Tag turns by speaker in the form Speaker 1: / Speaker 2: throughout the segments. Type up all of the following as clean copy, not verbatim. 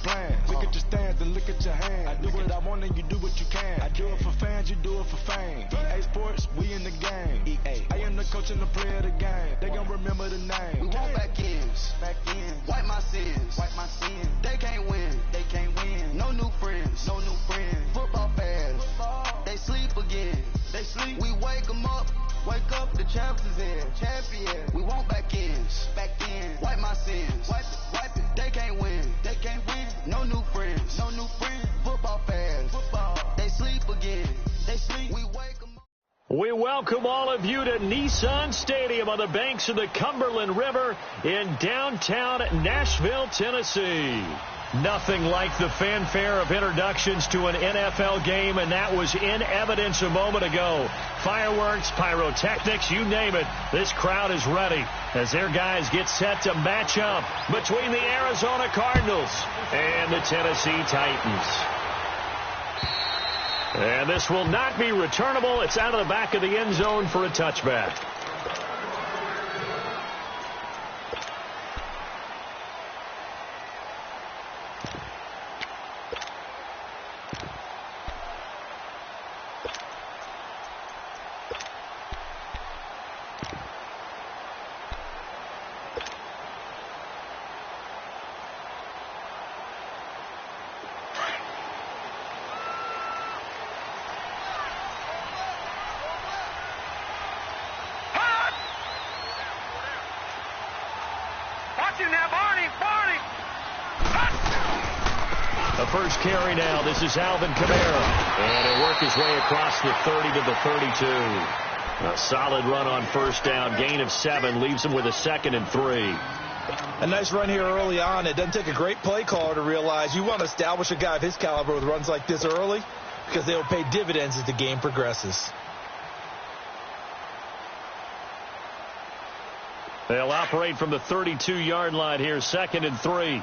Speaker 1: plans. Look at your stance and look at your hands. I do what I want and you do what you can. I do it for fans, you do it for fame. EA Sports, we in the game. EA. I am the coach and the player of the game. They gon' remember the name.
Speaker 2: We want back ends. Wipe my sins. They can't win. No new friends. Football fans. They sleep again. We wake them up. Wake up, the champs is in. We want back ends. Wipe my sins. Wipe it. They can't win. No new friends. Football fans. They sleep again. We wake them up.
Speaker 3: We welcome all of you to Nissan Stadium on the banks of the Cumberland River in downtown Nashville, Tennessee. Nothing like the fanfare of introductions to an NFL game, and that was in evidence a moment ago. Fireworks, pyrotechnics, you name it. This crowd is ready as their guys get set to match up between the Arizona Cardinals and the Tennessee Titans. And this will not be returnable. It's out of the back of the end zone for a touchback. The first carry now. This is Alvin Kamara. And he'll work his way across the 30 to the 32. A solid run on first down. Gain of 7 leaves him with a 2nd and 3.
Speaker 4: A nice run here early on. It doesn't take a great play caller to realize you want to establish a guy of his caliber with runs like this early because they will pay dividends as the game progresses.
Speaker 3: They'll operate from the 32-yard line here. 2nd and 3.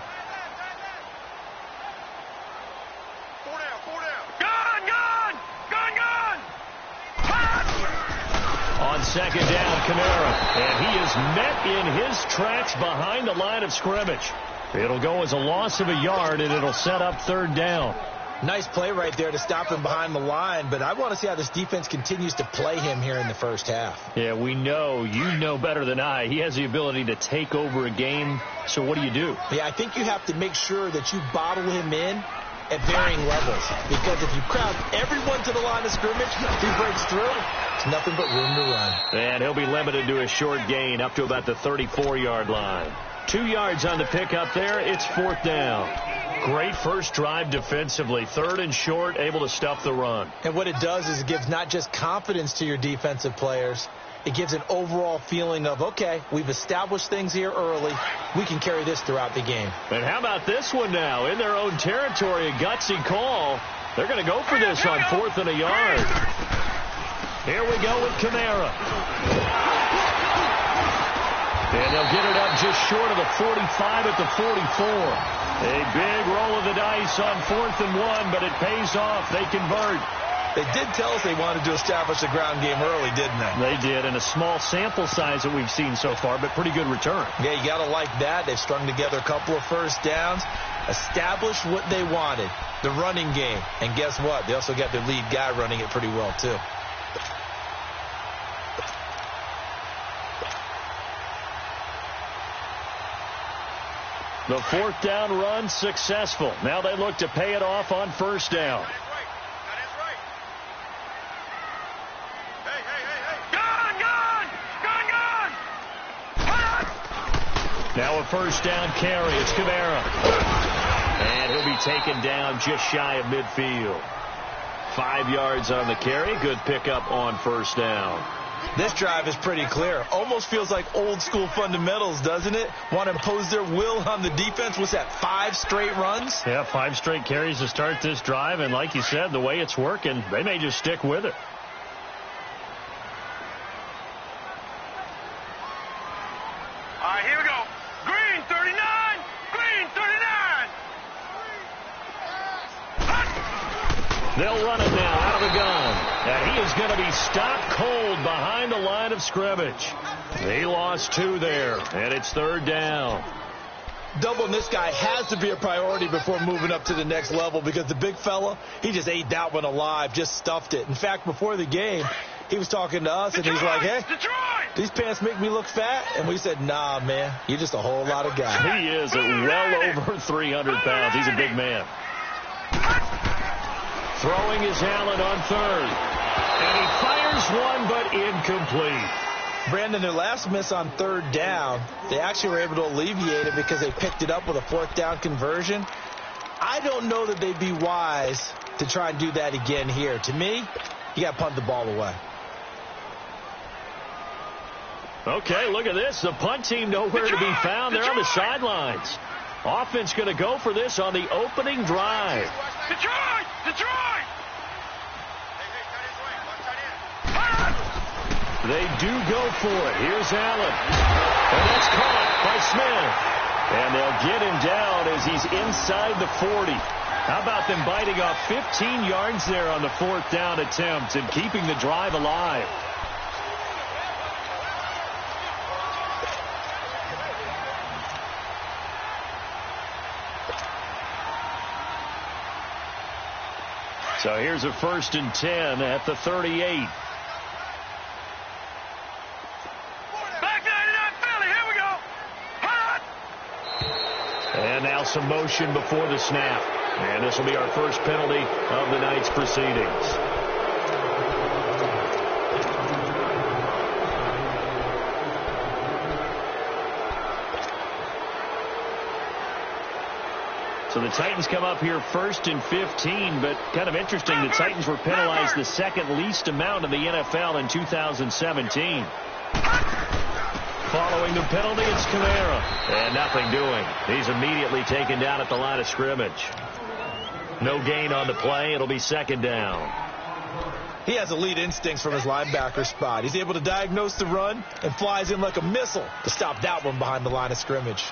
Speaker 3: On second down, Kamara, and he is met in his tracks behind the line of scrimmage. It'll go as a loss of a yard, and it'll set up 3rd down.
Speaker 4: Nice play right there to stop him behind the line, but I want to see how this defense continues to play him here in the first half.
Speaker 3: Yeah, we know. You know better than I. He has the ability to take over a game, so what do you do?
Speaker 4: Yeah, I think you have to make sure that you bottle him in at varying levels, because if you crowd everyone to the line of scrimmage, if he breaks through, it's nothing but room to run.
Speaker 3: And he'll be limited to a short gain up to about the 34-yard line. 2 yards on the pickup there. It's 4th down. Great first drive defensively. 3rd and short, able to stuff the run.
Speaker 4: And what it does is it gives not just confidence to your defensive players, it gives an overall feeling of, okay, we've established things here early. We can carry this throughout the game.
Speaker 3: And how about this one now? In their own territory, a gutsy call. They're going to go for this on 4th and a yard. Here we go with Kamara. And they'll get it up just short of the 45 at the 44. A big roll of the dice on 4th and 1, but it pays off. They convert.
Speaker 4: They did tell us they wanted to establish a ground game early, didn't they?
Speaker 3: They did, and a small sample size that we've seen so far, but pretty good return.
Speaker 4: Yeah, you got to like that. They've strung together a couple of first downs, established what they wanted, the running game. And guess what? They also got their lead guy running it pretty well, too.
Speaker 3: The 4th down run successful. Now they look to pay it off on first down. Now a first down carry. It's Kamara. And he'll be taken down just shy of midfield. 5 yards on the carry. Good pickup on first down.
Speaker 4: This drive is pretty clear. Almost feels like old school fundamentals, doesn't it? Want to impose their will on the defense. What's that, 5 straight runs?
Speaker 3: Yeah, 5 straight carries to start this drive. And like you said, the way it's working, they may just stick with it.
Speaker 5: All right, here we go. Green 39. Green 39.
Speaker 3: They'll run it now out of the gun. And he is going to be stopped cold behind the line of scrimmage. They lost 2 there, and it's 3rd down.
Speaker 4: Doubling this guy has to be a priority before moving up to the next level because the big fella, he just ate that one alive, just stuffed it. In fact, before the game, he was talking to us, and he's like, hey, these pants make me look fat? And we said, nah, man, you're just a whole lot of guy.
Speaker 3: He is well over 300 pounds. He's a big man. Throwing is Allen on third. And he fires one, but incomplete.
Speaker 4: Brandon, their last miss on third down, they actually were able to alleviate it because they picked it up with a fourth down conversion. I don't know that they'd be wise to try and do that again here. To me, you got to punt the ball away.
Speaker 3: Okay, look at this. The punt team nowhere to be found. They're on the sidelines. Offense going to go for this on the opening drive.
Speaker 5: Detroit! Detroit!
Speaker 3: They do go for it. Here's Allen. And that's caught by Smith. And they'll get him down as he's inside the 40. How about them biting off 15 yards there on the fourth down attempt and keeping the drive alive? So here's a 1st and 10 at the 38. And now some motion before the snap. And this will be our first penalty of the night's proceedings. So the Titans come up here 1st and 15, but kind of interesting, the Titans were penalized the second least amount in the NFL in 2017. Following the penalty, it's Kamara. And nothing doing. He's immediately taken down at the line of scrimmage. No gain on the play. It'll be 2nd down.
Speaker 4: He has elite instincts from his linebacker spot. He's able to diagnose the run and flies in like a missile to stop that one behind the line of scrimmage.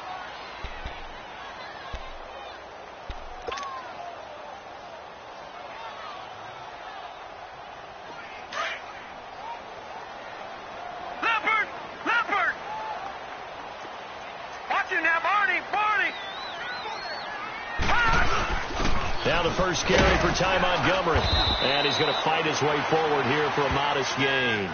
Speaker 3: Now the first carry for Ty Montgomery. And he's going to fight his way forward here for a modest gain.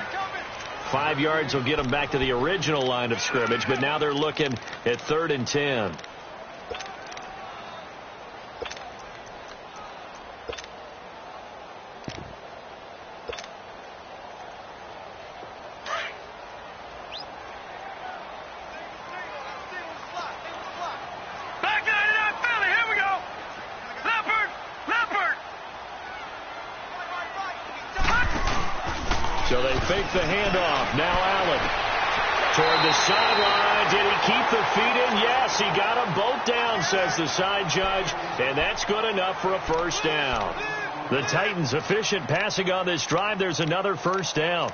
Speaker 3: 5 yards will get him back to the original line of scrimmage, but now they're looking at 3rd and 10. So they fake the handoff. Now Allen toward the sideline. Did he keep the feet in? Yes, he got them both down, says the side judge. And that's good enough for a 1st down. The Titans efficient passing on this drive. There's another 1st down.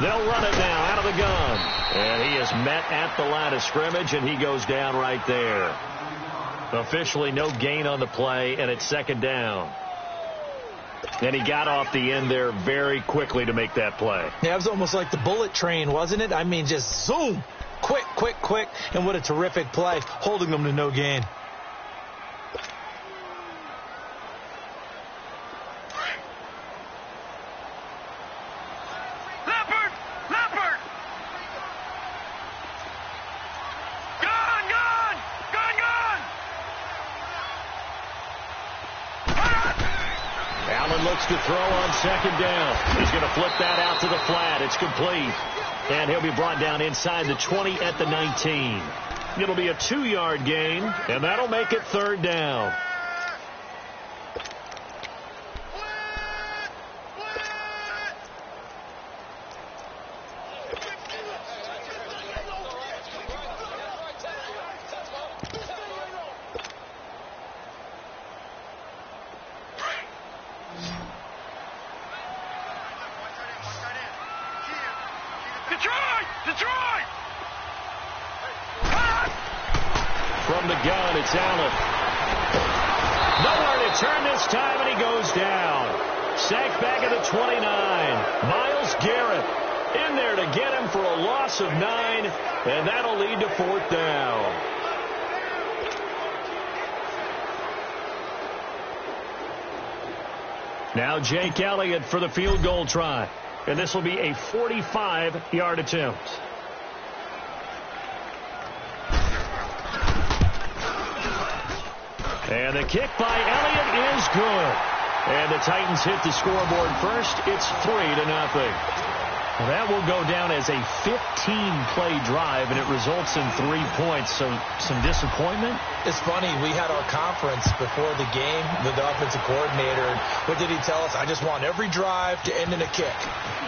Speaker 3: They'll run it now out of the gun. And he is met at the line of scrimmage, and he goes down right there. Officially no gain on the play, and it's 2nd down. And he got off the end there very quickly to make that play.
Speaker 4: Yeah, it was almost like the bullet train, wasn't it? I mean, just zoom. Quick, quick, quick. And what a terrific play, holding them to no gain.
Speaker 3: Looks to throw on 2nd down. He's going to flip that out to the flat. It's complete. And he'll be brought down inside the 20 at the 19. It'll be a 2-yard gain, and that'll make it 3rd down.
Speaker 5: Detroit!
Speaker 3: From the gun, it's Allen. Nowhere to turn this time, and he goes down. Sacked back at the 29. Myles Garrett in there to get him for a loss of 9, and that'll lead to 4th down. Now Jake Elliott for the field goal try. And this will be a 45-yard attempt. And the kick by Elliott is good. And the Titans hit the scoreboard first. It's 3-0. Well, that will go down as a 15-play drive, and it results in 3 points. So some disappointment.
Speaker 4: It's funny. We had our conference before the game with the offensive coordinator. And what did he tell us? I just want every drive to end in a kick,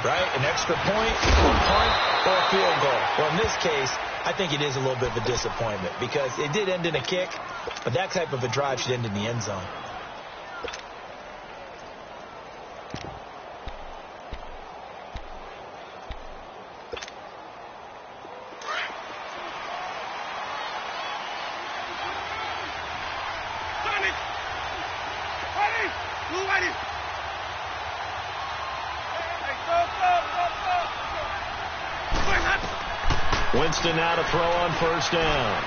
Speaker 4: right? An extra point, a punt, or a field goal. Well, in this case, I think it is a little bit of a disappointment because it did end in a kick, but that type of a drive should end in the end zone.
Speaker 3: Winston now to throw on 1st down.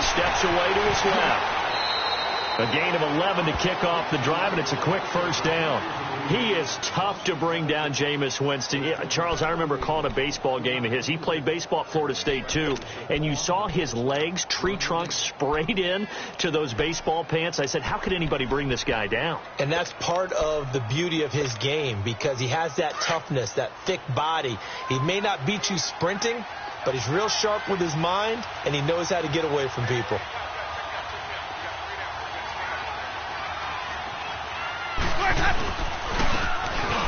Speaker 3: Steps away to his left. A gain of 11 to kick off the drive, and it's a quick 1st down. He is tough to bring down, Jameis Winston. Charles, I remember calling a baseball game of his. He played baseball at Florida State, too, and you saw his legs, tree trunks sprayed in to those baseball pants. I said, how could anybody bring this guy down?
Speaker 4: And that's part of the beauty of his game because he has that toughness, that thick body. He may not beat you sprinting, but he's real sharp with his mind, and he knows how to get away from people.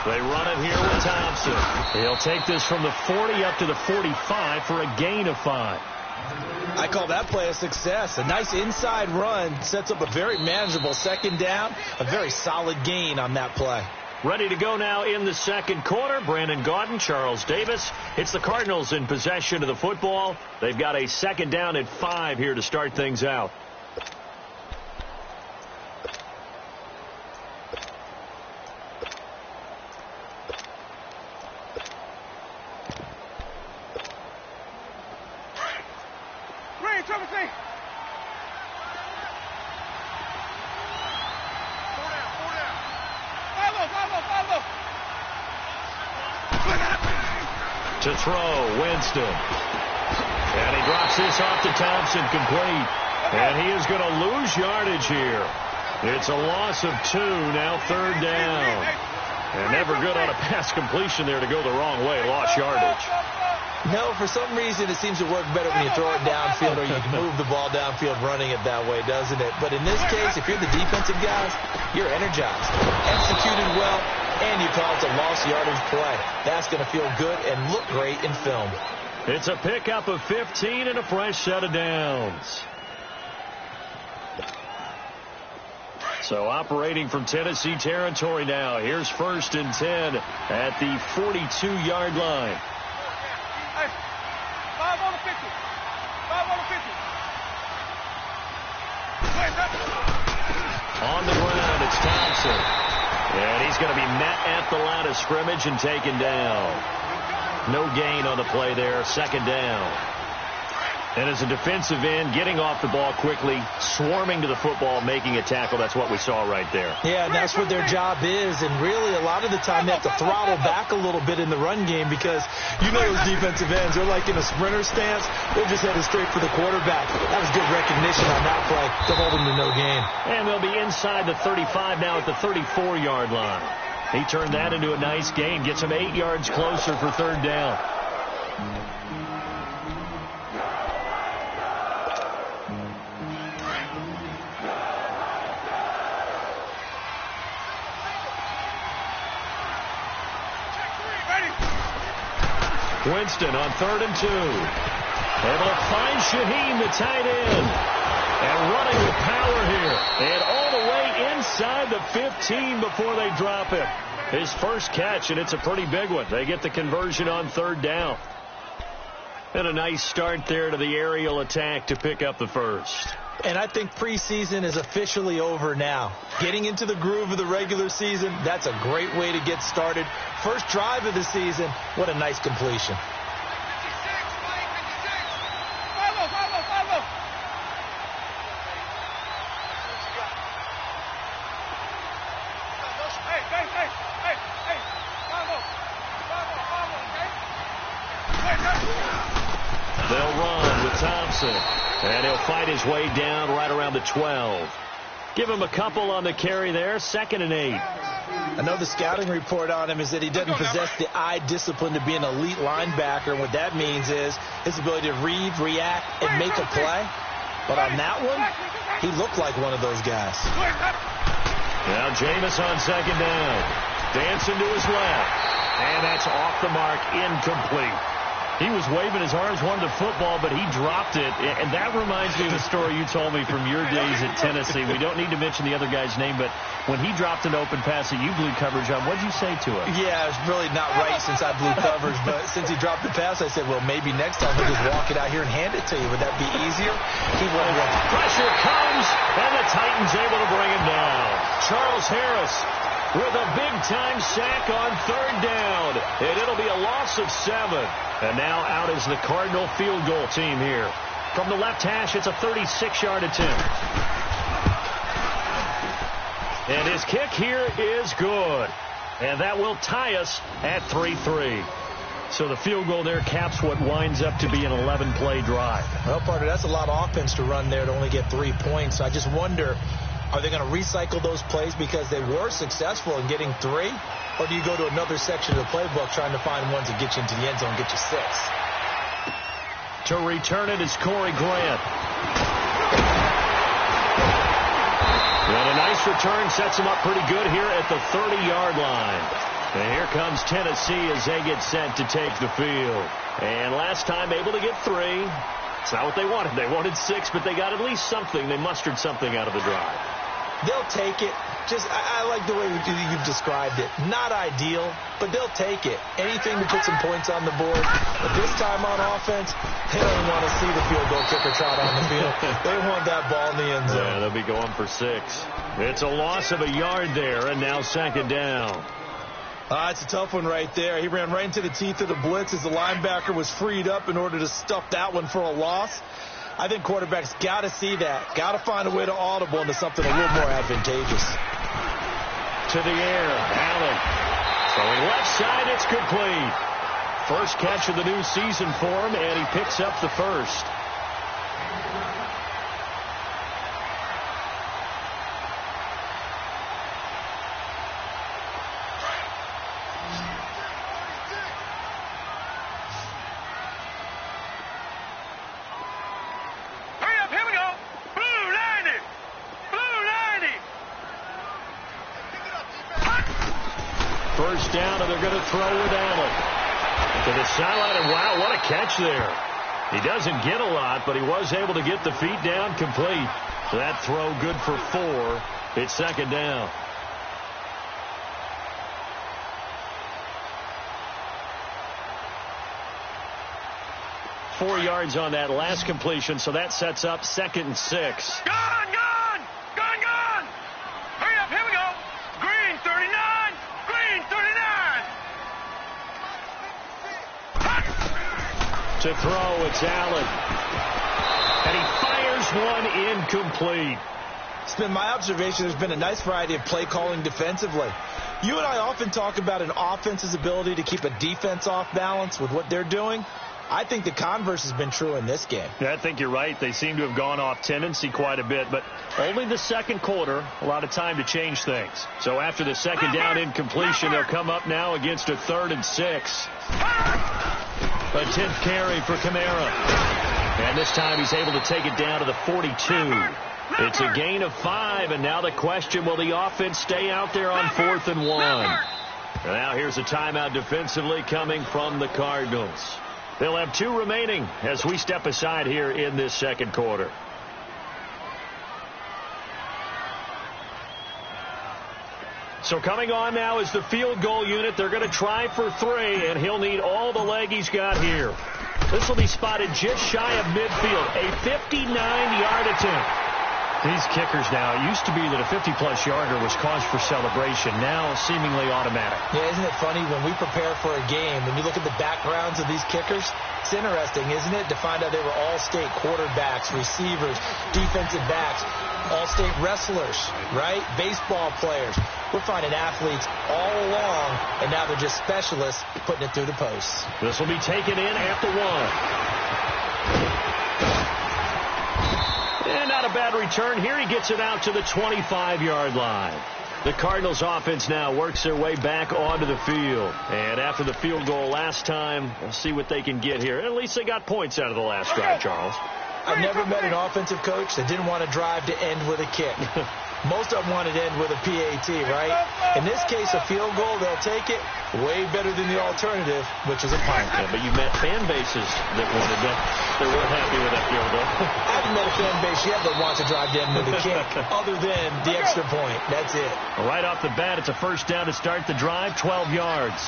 Speaker 3: They run it here with Thompson. He'll take this from the 40 up to the 45 for a gain of 5.
Speaker 4: I call that play a success. A nice inside run sets up a very manageable 2nd down, a very solid gain on that play.
Speaker 3: Ready to go now in the 2nd quarter. Brandon Gaudin, Charles Davis. It's the Cardinals in possession of the football. They've got a 2nd down at 5 here to start things out. To throw, Winston. And he drops this off to Thompson, complete. And he is going to lose yardage here. It's a loss of 2, now 3rd down. And never good on a pass completion there to go the wrong way, lost yardage.
Speaker 4: No, for some reason it seems to work better when you throw it downfield or you can move the ball downfield running it that way, doesn't it? But in this case, if you're the defensive guys, you're energized, executed well, and you caused a lost yardage play. That's going to feel good and look great in film.
Speaker 3: It's a pickup of 15 and a fresh set of downs. So operating from Tennessee territory now. Here's 1st and 10 at the 42-yard line.
Speaker 5: Hey, 5 on the 50. 5 on the 50.
Speaker 3: On the ground, it's Thompson. And he's going to be met at the line of scrimmage and taken down. No gain on the play there. 2nd down. And as a defensive end, getting off the ball quickly, swarming to the football, making a tackle. That's what we saw right there.
Speaker 4: Yeah, and that's what their job is. And really, a lot of the time, they have to throttle back a little bit in the run game because you know those defensive ends, they're like in a sprinter stance. They're just headed straight for the quarterback. That was good recognition on that play to hold them to no gain.
Speaker 3: And they'll be inside the 35 now at the 34-yard line. He turned that into a nice gain. Gets him 8 yards closer for 3rd down. Winston on 3rd and 2. Able to find Shaheen, the tight end. And running with power here. And all the way inside the 15 before they drop him. His first catch, and it's a pretty big one. They get the conversion on third down. And a nice start there to the aerial attack to pick up the first.
Speaker 4: And I think preseason is officially over now. Getting into the groove of the regular season, that's a great way to get started. First drive of the season, what a nice completion.
Speaker 3: They'll run with Thompson, and he'll fight his way down right around the 12. Give him a couple on the carry there, 2nd and 8.
Speaker 4: I know the scouting report on him is that he doesn't possess the eye discipline to be an elite linebacker, and what that means is his ability to read, react, and make a play. But on that one, he looked like one of those guys.
Speaker 3: Now Jameis on 2nd down. Dancing to his left, and that's off the mark, incomplete. He was waving his arms, wanted the football, but he dropped it. And that reminds me of a story you told me from your days at Tennessee. We don't need to mention the other guy's name, but when he dropped an open pass that you blew coverage on, what did you say to him?
Speaker 4: Yeah, it's really not right since I blew coverage, but since he dropped the pass, I said, well, maybe next time we'll just walk it out here and hand it to you. Would that be easier? He went with it.
Speaker 3: Pressure comes, and the Titans able to bring him down. Charles Harris with a big-time sack on 3rd down, and it'll be a loss of 7. And now out is the Cardinal field goal team here. From the left hash, it's a 36-yard attempt. And his kick here is good. And that will tie us at 3-3. So the field goal there caps what winds up to be an 11-play drive.
Speaker 4: Well, partner, that's a lot of offense to run there to only get 3 points. I just wonder, are they going to recycle those plays because they were successful in getting 3? Or do you go to another section of the playbook trying to find ones that get you into the end zone and get you 6?
Speaker 3: To return it is Corey Grant. And a nice return sets him up pretty good here at the 30-yard line. And here comes Tennessee as they get set to take the field. And last time able to get 3. It's not what they wanted. They wanted 6, but they got at least something. They mustered something out of the drive.
Speaker 4: They'll take it. I like the way you've described it. Not ideal, but they'll take it. Anything to put some points on the board. But this time on offense, they don't want to see the field goal kicker trot on the field. They want that ball in the end zone.
Speaker 3: Yeah, they'll be going for 6. It's a loss of a yard there, and now 2nd down.
Speaker 4: It's a tough one right there. He ran right into the teeth of the blitz as the linebacker was freed up in order to stuff that one for a loss. I think quarterbacks got to see that. Got to find a way to audible into something a little more advantageous.
Speaker 3: To the air, Allen. Throwing left side, it's complete. First catch of the new season for him, and he picks up the first. First down, and they're going to throw with Allen. To the sideline, and wow, what a catch there. He doesn't get a lot, but he was able to get the feet down complete. So that throw good for 4. It's 2nd down. Four yards on that last completion, so that sets up 2nd and 6.
Speaker 5: Gone! Hurry up, here we go. Green, 39. Green, 39.
Speaker 3: To throw, it's Allen. And he fires one incomplete.
Speaker 4: It's been my observation there's been a nice variety of play calling defensively. You and I often talk about an offense's ability to keep a defense off balance with what they're doing. I think the converse has been true in this game.
Speaker 3: Yeah, I think you're right. They seem to have gone off tendency quite a bit, but only the second quarter, a lot of time to change things. So after the 2nd down incompletion, they'll come up now against a 3rd and 6. A 10th carry for Kamara. And this time he's able to take it down to the 42. It's a gain of 5, and now the question, will the offense stay out there on 4th and 1? And now here's a timeout defensively coming from the Cardinals. They'll have 2 remaining as we step aside here in this second quarter. So coming on now is the field goal unit. They're going to try for 3, and he'll need all the leg he's got here. This will be spotted just shy of midfield, a 59-yard attempt. These kickers now, it used to be that a 50-plus yarder was cause for celebration. Now seemingly automatic.
Speaker 4: Yeah, isn't it funny when we prepare for a game, when you look at the backgrounds of these kickers, it's interesting, isn't it, to find out they were all-state quarterbacks, receivers, defensive backs, all-state wrestlers, right? Baseball players. We're finding athletes all along, and now they're just specialists putting it through the posts.
Speaker 3: This will be taken in at the 1. And not a bad return. Here he gets it out to the 25-yard line. The Cardinals offense now works their way back onto the field. And after the field goal last time, we'll see what they can get here. At least they got points out of the last drive, Charles.
Speaker 4: I've never met an offensive coach that didn't want to drive to end with a kick. Most of them wanted to end with a PAT, right? In this case, a field goal, they'll take it way better than the alternative, which is a punt.
Speaker 3: Yeah, but you met fan bases that wanted that. They weren't happy with that field goal.
Speaker 4: I haven't met a fan base yet that wants to drive to end with a kick, other than the extra point. That's it.
Speaker 3: Right off the bat, it's a first down to start the drive, 12 yards.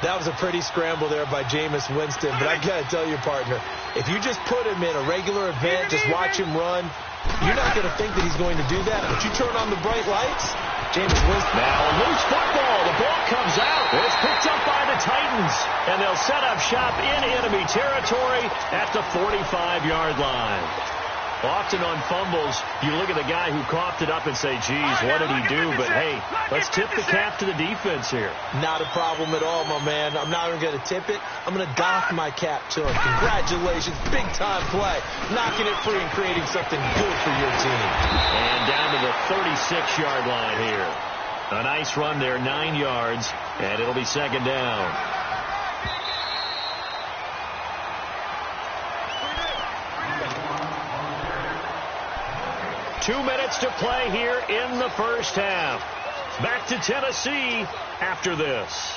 Speaker 4: That was a pretty scramble there by Jameis Winston, but I got to tell you, partner, if you just put him in a regular event, just watch him run, you're not going to think that he's going to do that. But you turn on the bright lights, Jameis Winston.
Speaker 3: Now a loose football. The ball comes out. It's picked up by the Titans, and they'll set up shop in enemy territory at the 45-yard line. Often on fumbles, you look at the guy who coughed it up and say, geez, what did he do? But, hey, let's tip the cap to the defense here.
Speaker 4: Not a problem at all, my man. I'm not even going to tip it. I'm going to doff my cap to him. Congratulations. Big-time play. Knocking it free and creating something good for your team.
Speaker 3: And down to the 36-yard line here. A nice run there, 9 yards, and it'll be second down. Two minutes to play here in the first half. Back to Tennessee after this.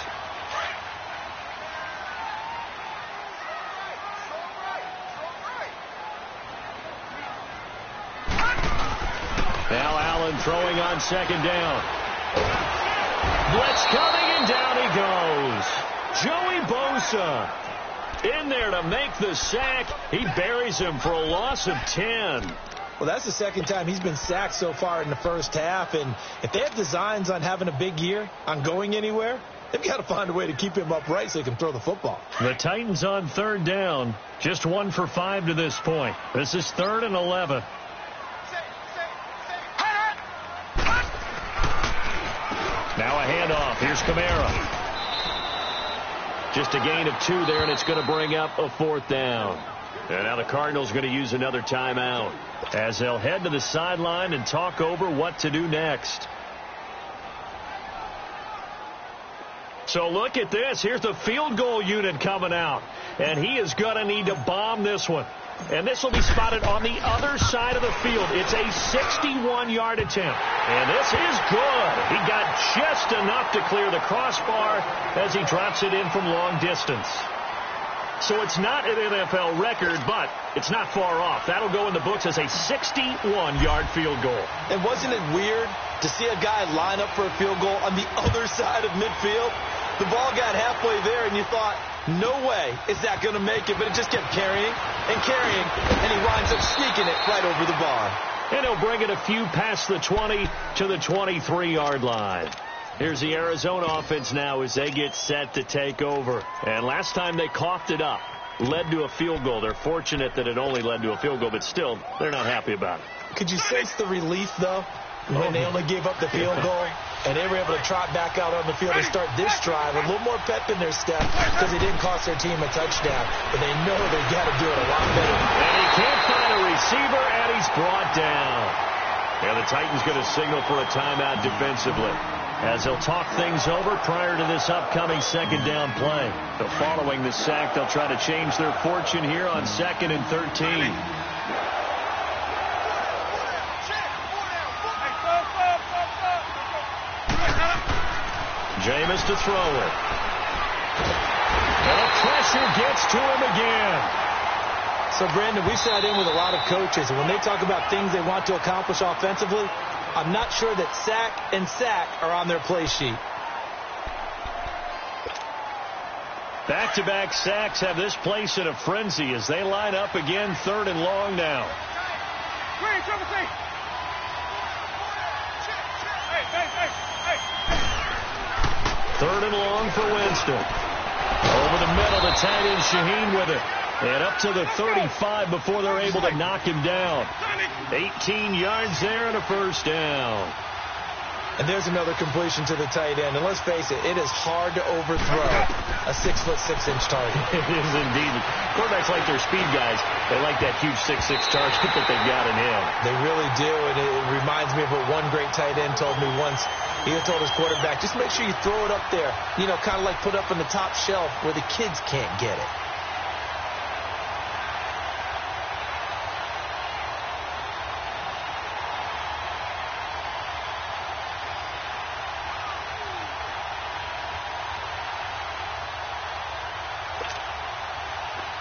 Speaker 3: Now Allen throwing on second down. Blitz coming, and down he goes. Joey Bosa in there to make the sack. He buries him for a loss of 10.
Speaker 4: Well, that's the second time he's been sacked so far in the first half. And if they have designs on having a big year, on going anywhere, they've got to find a way to keep him upright so he can throw the football.
Speaker 3: The Titans on third down. Just 1 for 5 to this point. This is 3rd and 11. Now a handoff. Here's Kamara. Just a gain of 2 there, and it's going to bring up a 4th down. And now the Cardinals going to use another timeout as they'll head to the sideline and talk over what to do next. So look at this. Here's the field goal unit coming out. And he is going to need to bomb this one. And this will be spotted on the other side of the field. It's a 61-yard attempt. And this is good. He got just enough to clear the crossbar as he drops it in from long distance. So it's not an NFL record, but it's not far off. That'll go in the books as a 61-yard field goal.
Speaker 4: And wasn't it weird to see a guy line up for a field goal on the other side of midfield? The ball got halfway there, and you thought, no way is that going to make it. But it just kept carrying and carrying, and he winds up sneaking it right over the bar.
Speaker 3: And he'll bring it a few past the 20 to the 23-yard line. Here's the Arizona offense now as they get set to take over. And last time they coughed it up, led to a field goal. They're fortunate that it only led to a field goal, but still, they're not happy about it.
Speaker 4: Could you sense the relief, though, when they only gave up the field goal and they were able to trot back out on the field and start this drive? A little more pep in their step because it didn't cost their team a touchdown, but they know they've got to do it a lot better.
Speaker 3: And he can't find a receiver, and he's brought down. And the Titans going to signal for a timeout defensively as they'll talk things over prior to this upcoming second down play. So following the sack, they'll try to change their fortune here on 2nd and 13. Jameis to throw it. And a pressure gets to him again.
Speaker 4: So, Brandon, we sat in with a lot of coaches, and when they talk about things they want to accomplish offensively, I'm not sure that sack and sack are on their play sheet.
Speaker 3: Back-to-back sacks have this place in a frenzy as they line up again, 3rd and long now. Third and long for Winston. Over the middle, the tight end Shaheen with it. And up to the 35 before they're able to knock him down. 18 yards there and a first down.
Speaker 4: And there's another completion to the tight end. And let's face it, it is hard to overthrow a 6'6" target.
Speaker 3: It is indeed. Quarterbacks like their speed guys. They like that huge 6'6" target that they've got in him.
Speaker 4: They really do. And it reminds me of what one great tight end told me once. He told his quarterback, just make sure you throw it up there. You know, kind of like put up on the top shelf where the kids can't get it.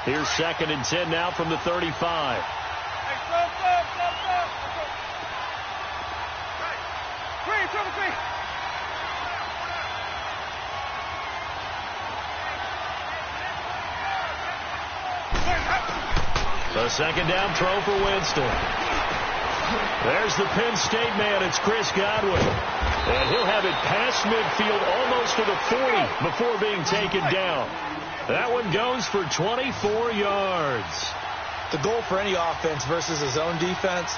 Speaker 3: Here's 2nd and 10 now from the 35. The 2nd down throw for Winston. There's the Penn State man. It's Chris Godwin. And he'll have it past midfield almost to the 40 before being taken down. That one goes for 24 yards.
Speaker 4: The goal for any offense versus a zone defense,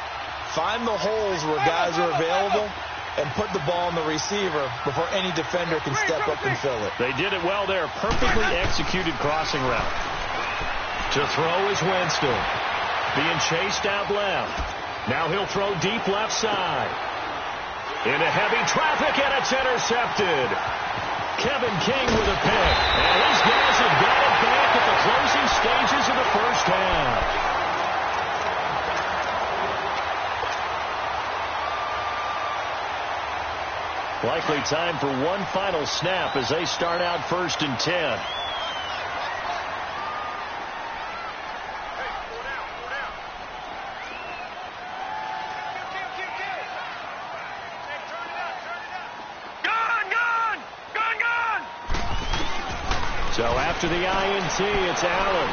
Speaker 4: find the holes where guys are available and put the ball on the receiver before any defender can step up and fill it.
Speaker 3: They did it well there. Perfectly executed crossing route. To throw is Winston. Being chased out left. Now he'll throw deep left side. Into heavy traffic, and it's intercepted. Kevin King with a pick. And these guys have got it back at the closing stages of the first half. Likely time for one final snap as they start out 1st and 10. So after the INT, it's Allen.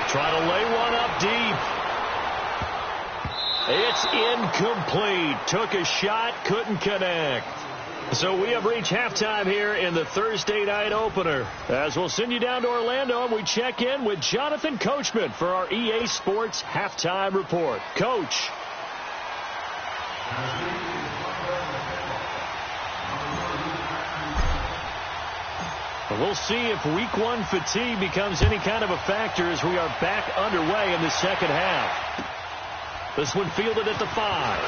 Speaker 3: Trying to lay one up deep. It's incomplete. Took a shot, couldn't connect. So we have reached halftime here in the Thursday night opener. As we'll send you down to Orlando, and we check in with Jonathan Coachman for our EA Sports Halftime Report. Coach. We'll see if week 1 fatigue becomes any kind of a factor as we are back underway in the second half. This one fielded at the 5.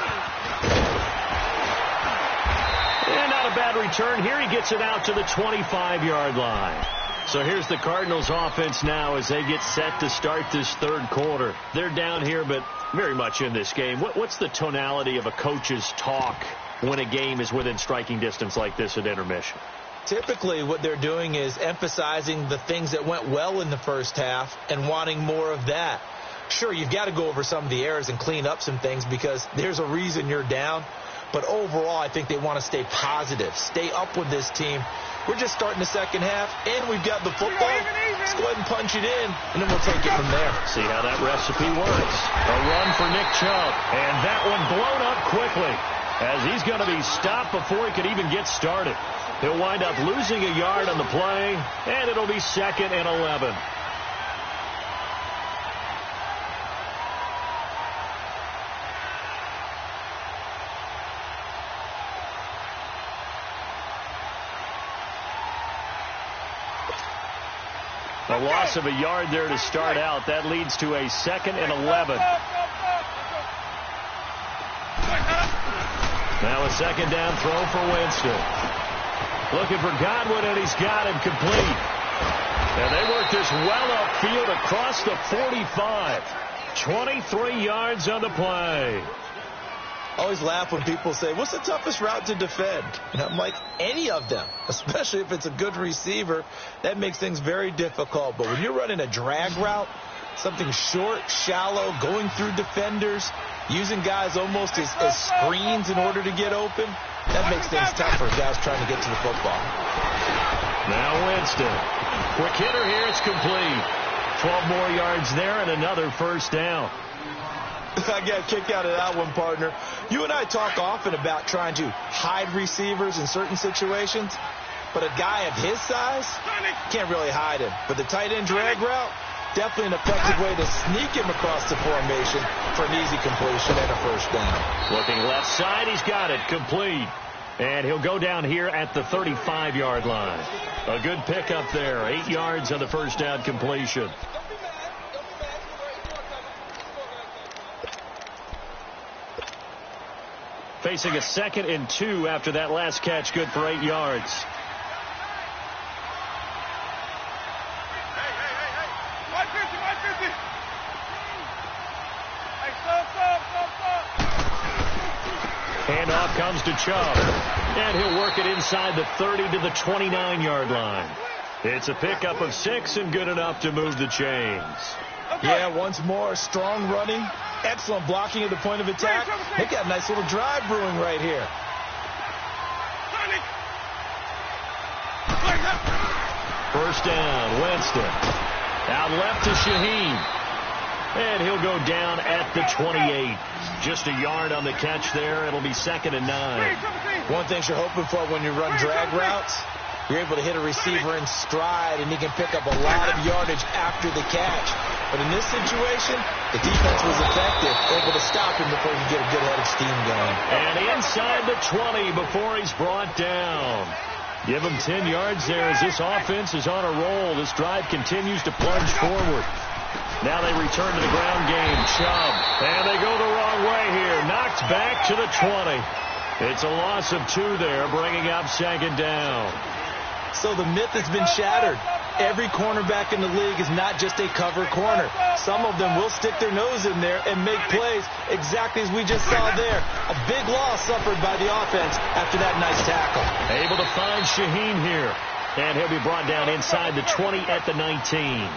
Speaker 3: And not a bad return. Here he gets it out to the 25-yard line. So here's the Cardinals offense now as they get set to start this 3rd quarter. They're down here, but very much in this game. What's the tonality of a coach's talk when a game is within striking distance like this at intermission?
Speaker 4: Typically, what they're doing is emphasizing the things that went well in the first half and wanting more of that. Sure, you've got to go over some of the errors and clean up some things because there's a reason you're down. But overall, I think they want to stay positive, stay up with this team. We're just starting the second half, and we've got the football. Let's go ahead and punch it in, and then we'll take it from there.
Speaker 3: See how that recipe works. A run for Nick Chubb, and that one blown up quickly as he's going to be stopped before he could even get started. He'll wind up losing a yard on the play, and it'll be 2nd and 11. A loss of a yard there to start out. That leads to a 2nd and 11. Now a 2nd down throw for Winston. Looking for Godwin, and he's got him complete. And they work this well upfield across the 45. 23 yards on the play.
Speaker 4: I always laugh when people say, what's the toughest route to defend? And I'm like, any of them, especially if it's a good receiver. That makes things very difficult. But when you're running a drag route, something short, shallow, going through defenders, using guys almost as screens in order to get open, that makes things tough for guys trying to get to the football.
Speaker 3: Now Winston. Quick hitter here. It's complete. 12 more yards there and another first down.
Speaker 4: I got a kick out of that one, partner. You and I talk often about trying to hide receivers in certain situations, but a guy of his size can't really hide him. But the tight end drag route, definitely an effective way to sneak him across the formation for an easy completion and a first down.
Speaker 3: Looking left side, he's got it. Complete. And he'll go down here at the 35-yard line. A good pickup there. 8 yards on the first down completion. Facing a 2nd and 2 after that last catch, good for 8 yards. Handoff comes to Chubb, and he'll work it inside the 30 to the 29-yard line. It's a pickup of 6 and good enough to move the chains.
Speaker 4: Yeah, once more, strong running, excellent blocking at the point of attack. They got a nice little drive brewing right here.
Speaker 3: First down, Winston. Out left to Shaheen. And he'll go down at the 28. Just a yard on the catch there. It'll be 2nd and 9.
Speaker 4: One thing you're hoping for when you run drag routes, you're able to hit a receiver in stride, and he can pick up a lot of yardage after the catch. But in this situation, the defense was effective, able to stop him before he could get a good head of steam going.
Speaker 3: And inside the 20 before he's brought down. Give him 10 yards there as this offense is on a roll. This drive continues to plunge forward. Now they return to the ground game. Chubb. And they go the wrong way here. Knocked back to the 20. It's a loss of 2 there, bringing up 2nd down.
Speaker 4: So the myth has been shattered. Every cornerback in the league is not just a cover corner. Some of them will stick their nose in there and make plays exactly as we just saw there. A big loss suffered by the offense after that nice tackle.
Speaker 3: Able to find Shaheen here. And he'll be brought down inside the 20 at the 19.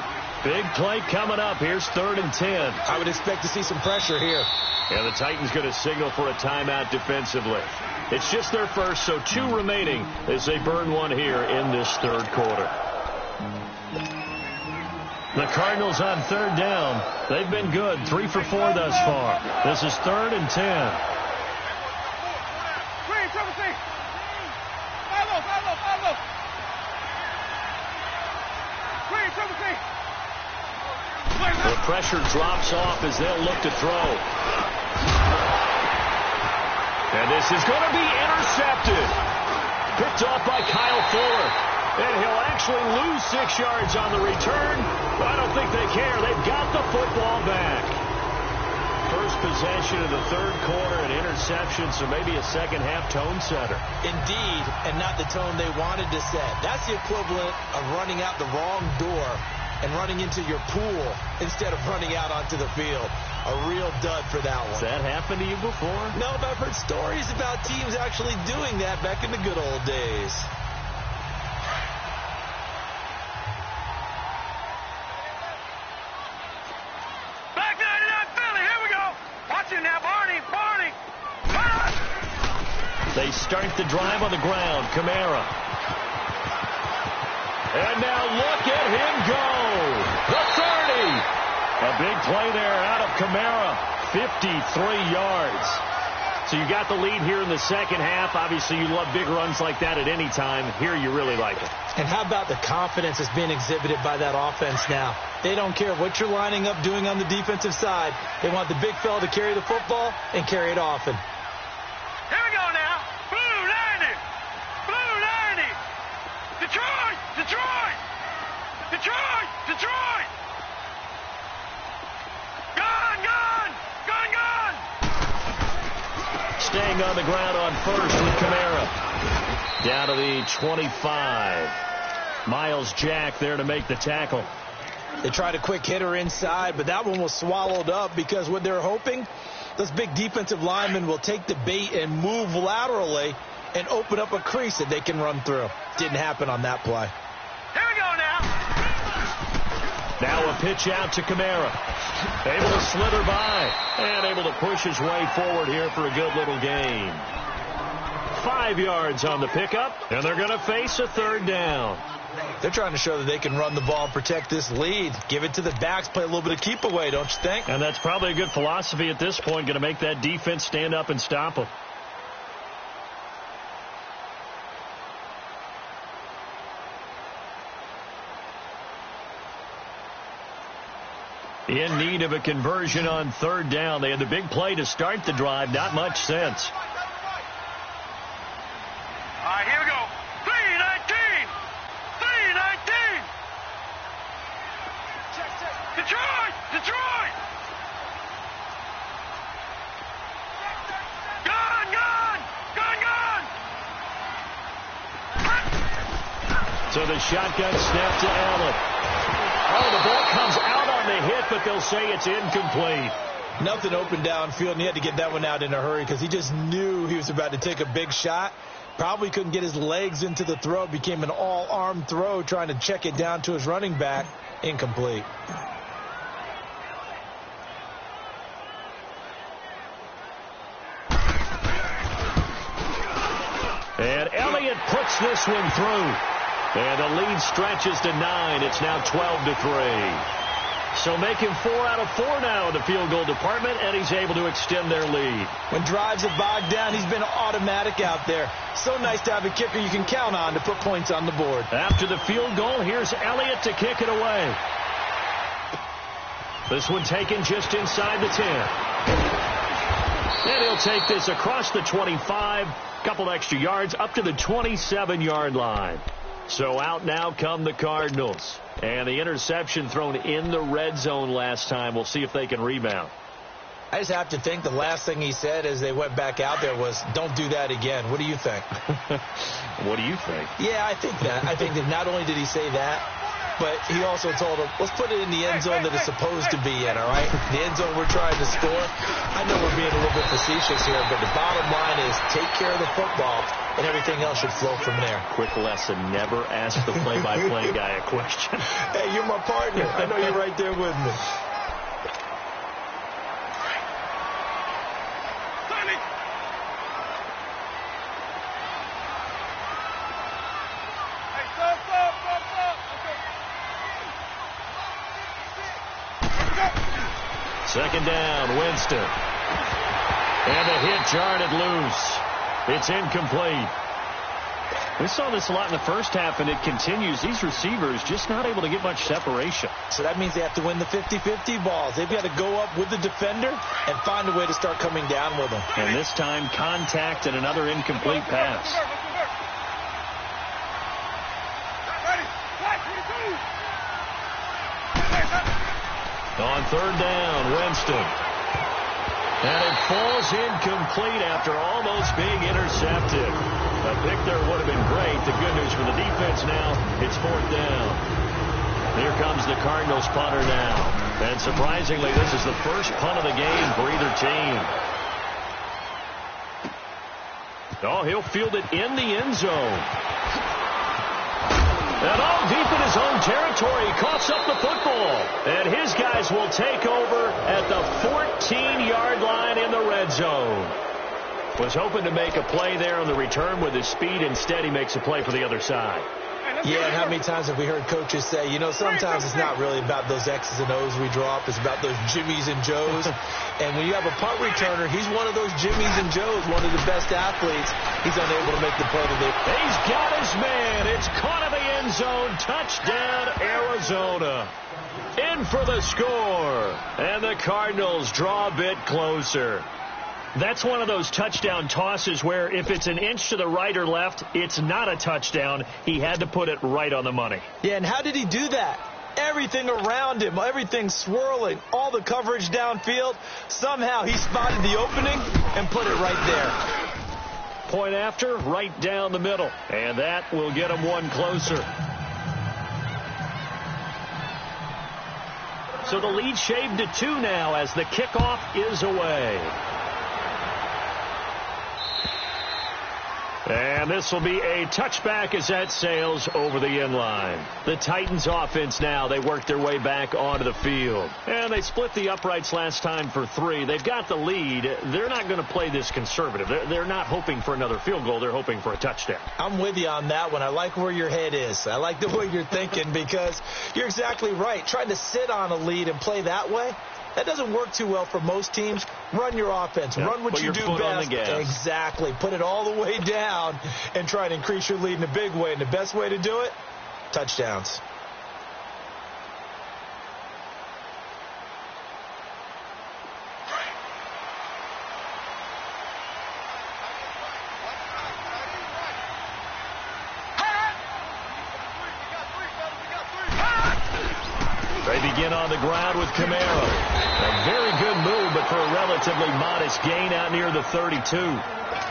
Speaker 3: Big play coming up. Here's 3rd and 10.
Speaker 4: I would expect to see some pressure here.
Speaker 3: And the Titans going to signal for a timeout defensively. It's just their first, so 2 remaining as they burn one here in this 3rd quarter. The Cardinals on 3rd down. They've been good. 3 for 4 thus far. This is 3rd and 10. The pressure drops off as they'll look to throw. And this is going to be intercepted. Picked off by Kyle Fuller. And he'll actually lose 6 yards on the return. But I don't think they care. They've got the football back. First possession of the 3rd quarter, an interception, so maybe a second-half tone setter.
Speaker 4: Indeed, and not the tone they wanted to set. That's the equivalent of running out the wrong door and running into your pool instead of running out onto the field. A real dud for that one.
Speaker 3: Has that happened to you before?
Speaker 4: No, but I've heard stories about teams actually doing that back in the good old days.
Speaker 5: Back 99 Philly, here we go. Watch it now, Barney.
Speaker 3: They start the drive on the ground. Kamara. And now look at him go. The 30. A big play there out of Kamara. 53 yards. So you got the lead here in the second half. Obviously, you love big runs like that at any time. Here, you really like it.
Speaker 4: And how about the confidence that's being exhibited by that offense now? They don't care what you're lining up doing on the defensive side. They want the big fella to carry the football and carry it often.
Speaker 5: Here we go now. Blue 90. Blue 90. Detroit. Detroit. Detroit. Detroit. Gone.
Speaker 3: Staying on the ground on first with Kamara. Down to the 25. Miles Jack there to make the tackle.
Speaker 4: They tried a quick hitter inside, but that one was swallowed up because what they're hoping, Those big defensive linemen will take the bait and move laterally and open up a crease that they can run through. Didn't happen on that play.
Speaker 5: Here we go now.
Speaker 3: Now a pitch out to Kamara. Able to slither by and able to push his way forward here for a good little gain. 5 yards on the pickup, and they're going to face a third down.
Speaker 4: They're trying to show that they can run the ball and protect this lead. Give it to the backs, play a little bit of keep away, don't you think?
Speaker 3: And that's probably a good philosophy at this point, going to make that defense stand up and stop them. In need of a conversion on third down. They had the big play to start the drive. Not much sense.
Speaker 5: All right, here we go. 3-19. 3-19. Detroit! Detroit! Gun! Gun! Gun! Gun!
Speaker 3: So the shotgun snap to Allen. Oh, the ball comes out on the hit, but they'll say it's incomplete.
Speaker 4: Nothing open downfield, and he had to get that one out in a hurry because he just knew he was about to take a big shot. Probably couldn't get his legs into the throw. Became an all-arm throw trying to check it down to his running back. Incomplete.
Speaker 3: And Elliott puts this one through. And the lead stretches to 9. It's now 12-3. So making 4 out of 4 now in the field goal department, and he's able to extend their lead.
Speaker 4: When drives have bogged down, he's been automatic out there. So nice to have a kicker you can count on to put points on the board.
Speaker 3: After the field goal, here's Elliott to kick it away. This one taken just inside the 10. And he'll take this across the 25, couple extra yards, up to the 27-yard line. So out now come the Cardinals. And the interception thrown in the red zone last time. We'll see if they can rebound.
Speaker 4: I just have to think the last thing he said as they went back out there was, don't do that again. What do you think?
Speaker 3: What do you think?
Speaker 4: Yeah, I think that. I think that not only did he say that, but he also told him, let's put it in the end zone that it's supposed to be in, all right? The end zone we're trying to score. I know we're being a little bit facetious here, but the bottom line is take care of the football, and everything else should flow from there.
Speaker 3: Quick lesson, never ask the play-by-play guy a question.
Speaker 4: Hey, you're my partner. I know you're right there with me.
Speaker 3: Second down, Winston. And the hit jarred it loose. It's incomplete. We saw this a lot in the first half, and it continues. These receivers just not able to get much separation.
Speaker 4: So that means they have to win the 50-50 balls. They've got to go up with the defender and find a way to start coming down with them.
Speaker 3: And this time, contact and another incomplete pass. On third down, Winston. And it falls incomplete after almost being intercepted. A pick there would have been great. The good news for the defense now, it's fourth down. Here comes the Cardinals punter now. And surprisingly, this is the first punt of the game for either team. Oh, he'll field it in the end zone. And all deep in his own territory, he coughs up the football. And his guys will take over at the 14-yard line in the red zone. Was hoping to make a play there on the return with his speed. Instead, he makes a play for the other side.
Speaker 4: Yeah, and how many times have we heard coaches say, you know, sometimes it's not really about those X's and O's we draw up. It's about those Jimmies and Joes. And when you have a punt returner, he's one of those Jimmies and Joes, one of the best athletes. He's unable to make the play today.
Speaker 3: He's got his man. It's caught in the end zone. Touchdown, Arizona. In for the score. And the Cardinals draw a bit closer. That's one of those touchdown tosses where if it's an inch to the right or left, it's not a touchdown. He had to put it right on the money.
Speaker 4: Yeah, and how did he do that? Everything around him, everything swirling, all the coverage downfield. Somehow he spotted the opening and put it right there.
Speaker 3: Point after, right down the middle. And that will get him one closer. So the lead shaved to 2 now as the kickoff is away. And this will be a touchback as that sails over the end line. The Titans offense now, they work their way back onto the field. And they split the uprights last time for 3. They've got the lead. They're not going to play this conservative. They're not hoping for another field goal. They're hoping for a touchdown.
Speaker 4: I'm with you on that one. I like where your head is. I like the way you're thinking because you're exactly right. Trying to sit on a lead and play that way, that doesn't work too well for most teams. Run your offense.
Speaker 3: Yep.
Speaker 4: Run what
Speaker 3: Put
Speaker 4: you
Speaker 3: your
Speaker 4: do
Speaker 3: foot
Speaker 4: best.
Speaker 3: on the gas.
Speaker 4: Exactly. Put it all the way down and try to increase your lead in a big way. And the best way to do it, touchdowns.
Speaker 3: They begin on the ground with Kamara. A very good move, but for a relatively modest gain out near the 32.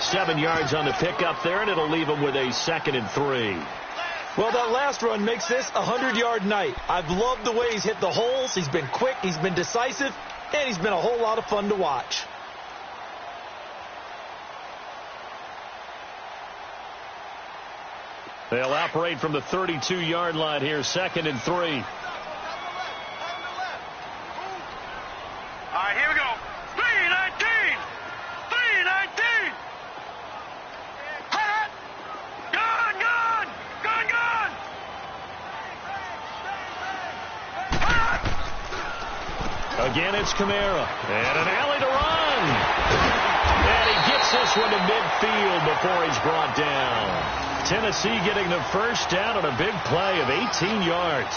Speaker 3: 7 yards on the pickup there, and it'll leave them with a 2nd and 3.
Speaker 4: Well, that last run makes this a 100-yard night. I've loved the way he's hit the holes. He's been quick, he's been decisive, and he's been a whole lot of fun to watch.
Speaker 3: They'll operate from the 32-yard line here, 2nd and 3.
Speaker 5: All right, here we go. 3-19. 3-19. Hot. Gone. Hot.
Speaker 3: Again, it's Kamara. And an alley to run. And he gets this one to midfield before he's brought down. Tennessee getting the first down on a big play of 18 yards.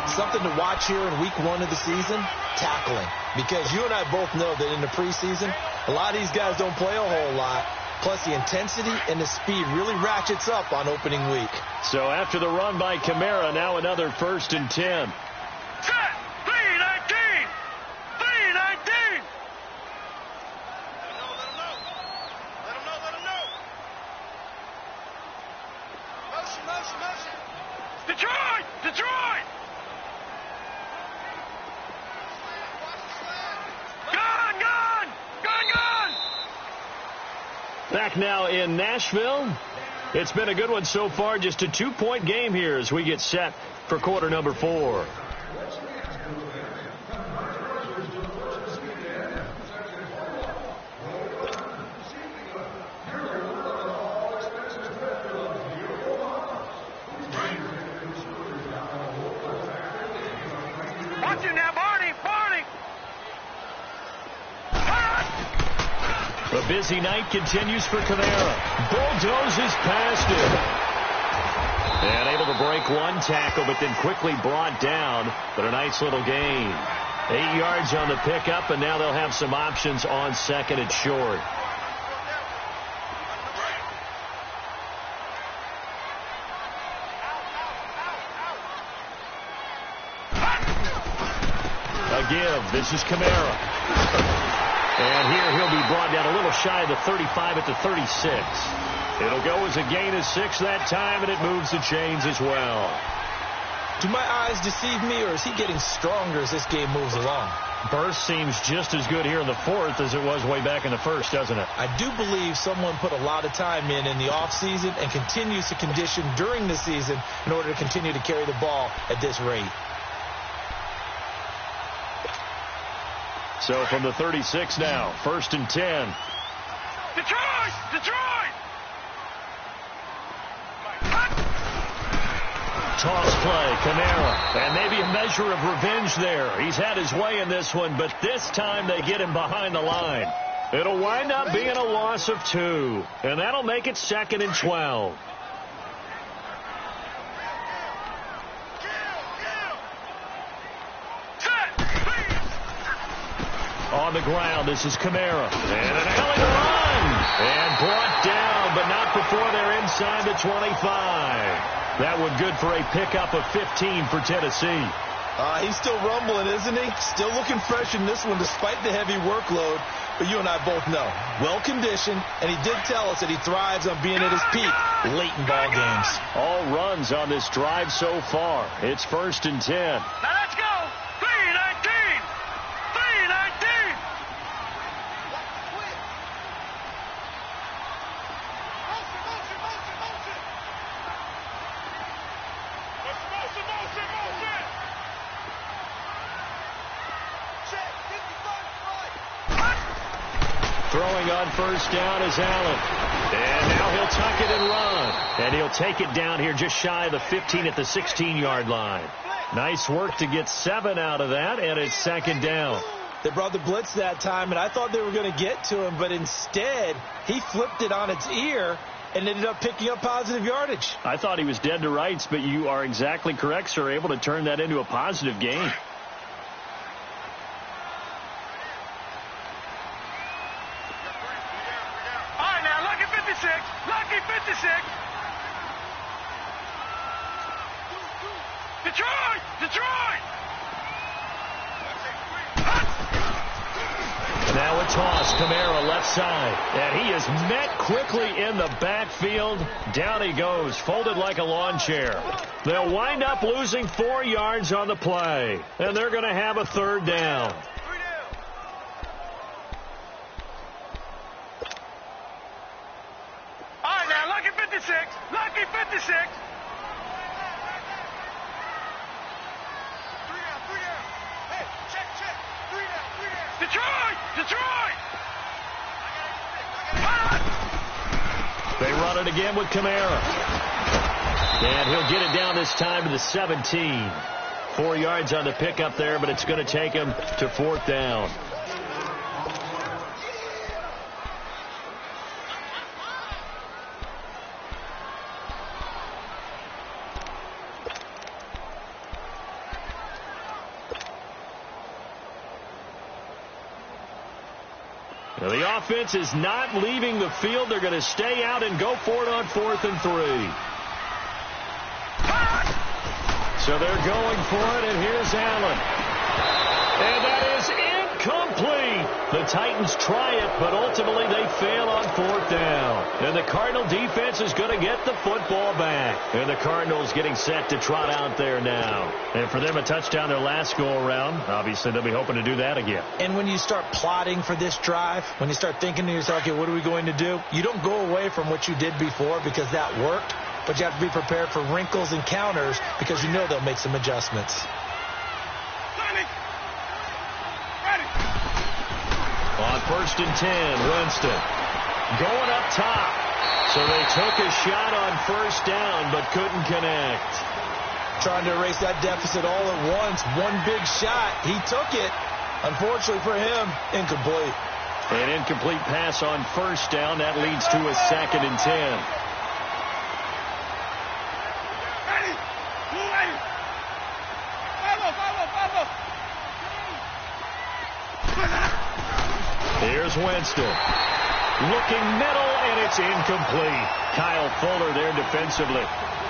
Speaker 4: Something to watch here in week 1 of the season, tackling. Because you and I both know that in the preseason, a lot of these guys don't play a whole lot. Plus, the intensity and the speed really ratchets up on opening week.
Speaker 3: So after the run by Kamara, now another 1st and 10.
Speaker 5: Set. 3-19. 3-19. Let him know. Motion. Detroit. Gone.
Speaker 3: Back now in Nashville. It's been a good one so far. Just a 2-point game here as we get set for quarter number 4.
Speaker 5: Watch him now, Barney.
Speaker 3: The busy night continues for Kamara. Bulldozes past him. And able to break one tackle, but then quickly brought down. But a nice little gain. 8 yards on the pickup, and now they'll have some options on 2nd and short. A give. This is Kamara. And here he'll be brought down a little shy of the 35 at the 36. It'll go as a gain of 6 that time, and it moves the chains as well.
Speaker 4: Do my eyes deceive me, or is he getting stronger as this game moves along?
Speaker 3: Burst seems just as good here in the 4th as it was way back in the 1st, doesn't it?
Speaker 4: I do believe someone put a lot of time in the offseason and continues to condition during the season in order to continue to carry the ball at this rate.
Speaker 3: So from the 36 now, 1st and 10.
Speaker 5: Detroit!
Speaker 3: Toss play, Kamara. And maybe a measure of revenge there. He's had his way in this one, but this time they get him behind the line. It'll wind up being a loss of 2. And that'll make it 2nd and 12. On the ground, this is Kamara. And an alley to run. And brought down, but not before they're inside the 25. That one good for a pickup of 15 for Tennessee.
Speaker 4: He's still rumbling, isn't he? Still looking fresh in this one despite the heavy workload. But you and I both know, well-conditioned, and he did tell us that he thrives on being at his peak late in ball games.
Speaker 3: All runs on this drive so far. It's 1st and 10.
Speaker 5: Now let's go. 3-19.
Speaker 3: Throwing on first down is Allen. And now he'll tuck it and run. And he'll take it down here just shy of the 15 at the 16-yard line. Nice work to get 7 out of that, and it's second down.
Speaker 4: They brought the blitz that time, and I thought they were going to get to him, but instead he flipped it on its ear and ended up picking up positive yardage.
Speaker 3: I thought he was dead to rights, but you are exactly correct, sir. Able to turn that into a positive gain.
Speaker 5: All right, now, Lucky 56. Lucky 56. Detroit! Detroit!
Speaker 3: Now a toss, Kamara left side, and he is met quickly in the backfield. Down he goes, folded like a lawn chair. They'll wind up losing 4 yards on the play, and they're going to have a third down.
Speaker 5: All right, now, Lucky 56. Lucky 56. Detroit! Detroit!
Speaker 3: They run it again with Kamara. And he'll get it down this time to the 17. 4 yards on the pickup there, but it's going to take him to 4th down. Now the offense is not leaving the field. They're going to stay out and go for it on 4th and 3. So they're going for it, and here's Allen. And that is incomplete. The Titans try it, but ultimately they fail on 4th down. And the Cardinal defense is going to get the football back. And the Cardinals getting set to trot out there now. And for them, a touchdown their last go-around. Obviously, they'll be hoping to do that again.
Speaker 4: And when you start plotting for this drive, when you start thinking to yourself, okay, what are we going to do? You don't go away from what you did before because that worked, but you have to be prepared for wrinkles and counters because you know they'll make some adjustments.
Speaker 3: On 1st and 10, Winston going up top. So they took a shot on 1st down, but couldn't connect.
Speaker 4: Trying to erase that deficit all at once. One big shot. He took it. Unfortunately for him, incomplete.
Speaker 3: An incomplete pass on 1st down. That leads to a 2nd and 10. Here's Winston. Looking middle, and it's incomplete. Kyle Fuller there defensively.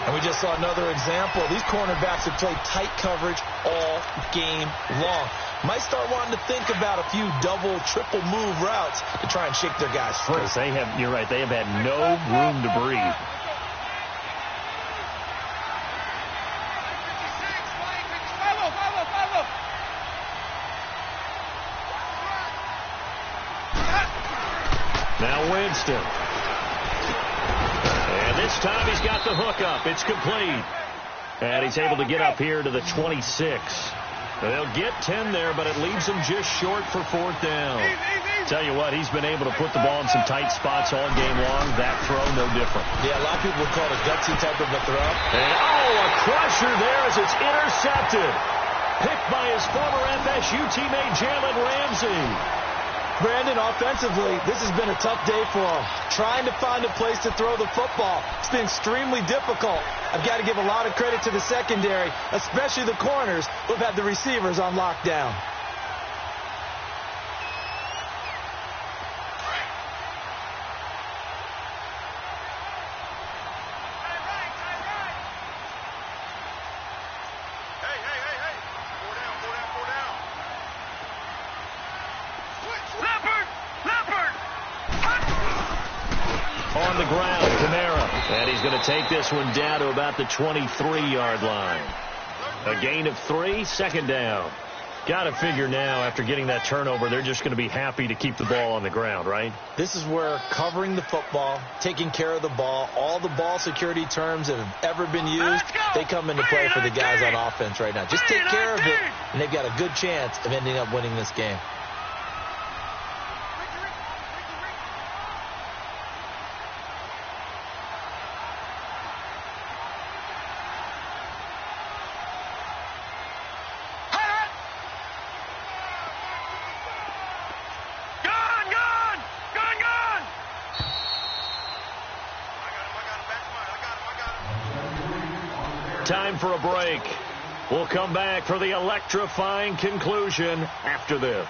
Speaker 4: And we just saw another example. These cornerbacks have played tight coverage all game long. Might start wanting to think about a few double, triple move routes to try and shake their guys free.
Speaker 3: You're right, they have had no room to breathe. Now Winston. And this time he's got the hook up. It's complete. And he's able to get up here to the 26. They'll get 10 there, but it leaves him just short for 4th down. Tell you what, he's been able to put the ball in some tight spots all game long. That throw, no different.
Speaker 4: Yeah, a lot of people would call it a gutsy type of a throw.
Speaker 3: And, a crusher there as it's intercepted. Picked by his former FSU teammate Jalen Ramsey.
Speaker 4: Brandon, offensively, this has been a tough day for him. Trying to find a place to throw the football. It's been extremely difficult. I've got to give a lot of credit to the secondary, especially the corners who've had the receivers on lockdown.
Speaker 3: On the ground, Kamara. And he's going to take this one down to about the 23-yard line. A gain of 3, 2nd down. Got to figure now, after getting that turnover, they're just going to be happy to keep the ball on the ground, right?
Speaker 4: This is where covering the football, taking care of the ball, all the ball security terms that have ever been used, they come into play for the guys on offense right now. Just take care of it, and they've got a good chance of ending up winning this game.
Speaker 3: Time for a break. We'll come back for the electrifying conclusion after this.